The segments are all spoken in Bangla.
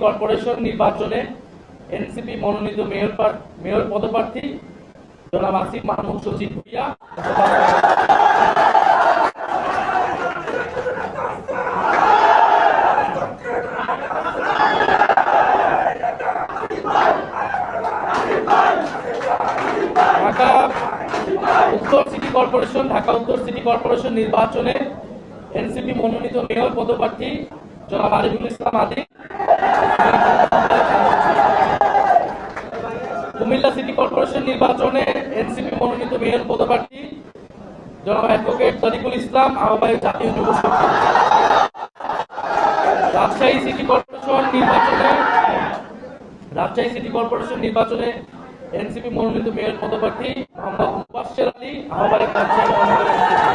কর্পোরেশন নির্বাচনে এনসিপি মনোনীত মেয়র পদপ্রার্থী জনাব আসিফ মাহমুদ সচিব ভূঁইয়া, ঢাকা উত্তর সিটি কর্পোরেশন নির্বাচনে এনসিপি মনোনীত মেয়র পদপ্রার্থী জনাব আরিফুল ইসলাম আদিক, কুমিল্লা সিটি কর্পোরেশন নির্বাচনে এনসিপি মনোনীত মেয়র পদপ্রার্থী জনাব অ্যাডভোকেট তরিকুল ইসলাম, আহ্বায়ক জাতীয় যুব শক্তি, রাজশাহী সিটি কর্পোরেশন নির্বাচনে এনসিপি মনোনীত মেয়র পদপ্রার্থী মোহাম্মদ মুবাশশির আলী, আহ্বায়ক রাজশাহী মহানগর এনসিপি।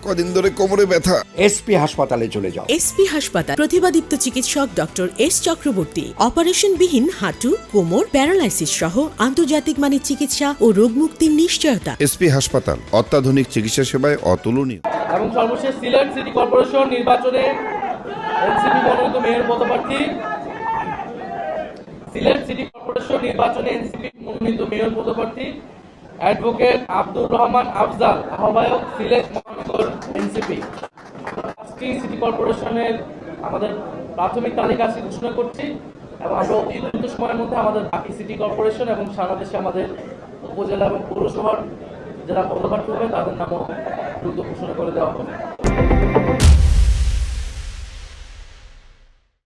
কদিন ধরে কোমরে ব্যথা। এসপি হাসপাতালে চলে যাও। এসপি হাসপাতাল, প্রতিভাদীপ্ত চিকিৎসক ডক্টর এস চক্রবর্তী, অপারেশনবিহীন হাঁটু, কোমর, প্যারালাইসিস সহ আন্তর্জাতিক মানের চিকিৎসা ও রোগ মুক্তির নিশ্চয়তা। এসপি হাসপাতাল, অত্যাধুনিক চিকিৎসা সেবায় অতুলনীয়। এবং সর্বশেষ সিলেট সিটি কর্পোরেশন নির্বাচনে এনসিপি মনোনীত মেয়র পদপ্রার্থী অ্যাডভোকেট আব্দুর রহমান আফজাল, আহ্বায়ক সিলেট মহানগর এনসিপি। সিটি কর্পোরেশনের আমাদের প্রাথমিক তালিকা ঘোষণা করছি এবং আমরা অতি দ্রুত সময়ের মধ্যে আমাদের বাকি সিটি কর্পোরেশন এবং সারা দেশে আমাদের উপজেলা এবং পৌরসভার যারা পদপ্রার্থী হবে তাদের নামও দ্রুত ঘোষণা করে দেওয়া হবে।